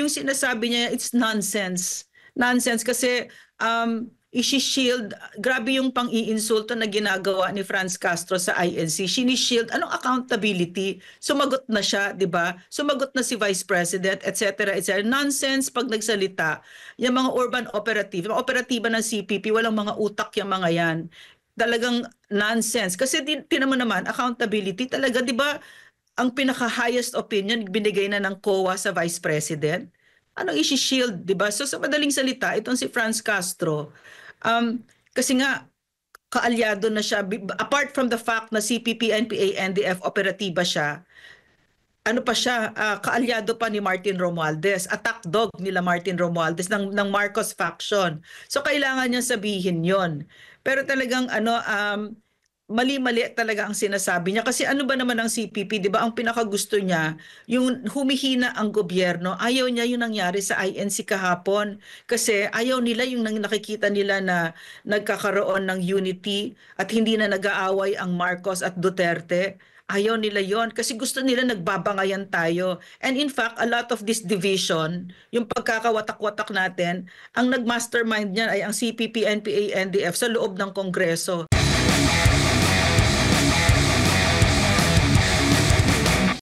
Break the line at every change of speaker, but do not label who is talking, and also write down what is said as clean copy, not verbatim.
Yung sinasabi niya, it's nonsense. Nonsense kasi isi-shield, grabe yung pang-iinsulto na ginagawa ni Franz Castro sa INC. Sini-shield, anong accountability? Sumagot na siya, di ba? Sumagot na si Vice President, etc. etc. Nonsense pag nagsalita. Yung mga urban operative, mga operatiba ng CPP, walang mga utak yung mga yan. Talagang nonsense. Kasi tinan mo naman, accountability talaga, di ba? Ang pinaka-highest opinion binigay na ng COA sa Vice President. Anong isi-shield, di ba? So sa madaling salita, itong si Franz Castro, kasi nga, kaalyado na siya, apart from the fact na CPP, NPA, NDF, operatiba siya, ano pa siya, kaalyado pa ni Martin Romualdez, attack dog nila Martin Romualdez ng Marcos faction. So kailangan niya sabihin yon. Pero talagang mali-mali talaga ang sinasabi niya. Kasi ano ba naman ang CPP, di ba? Ang pinakagusto niya, yung humihina ang gobyerno. Ayaw niya yung nangyari sa INC kahapon. Kasi ayaw nila yung nakikita nila na nagkakaroon ng unity at hindi na nag-aaway ang Marcos at Duterte. Ayaw nila yon kasi gusto nila nagbabangayan tayo. And in fact, a lot of this division, yung pagkakawatak-watak natin, ang nag-mastermind niyan ay ang CPP, NPA, NDF sa loob ng Kongreso.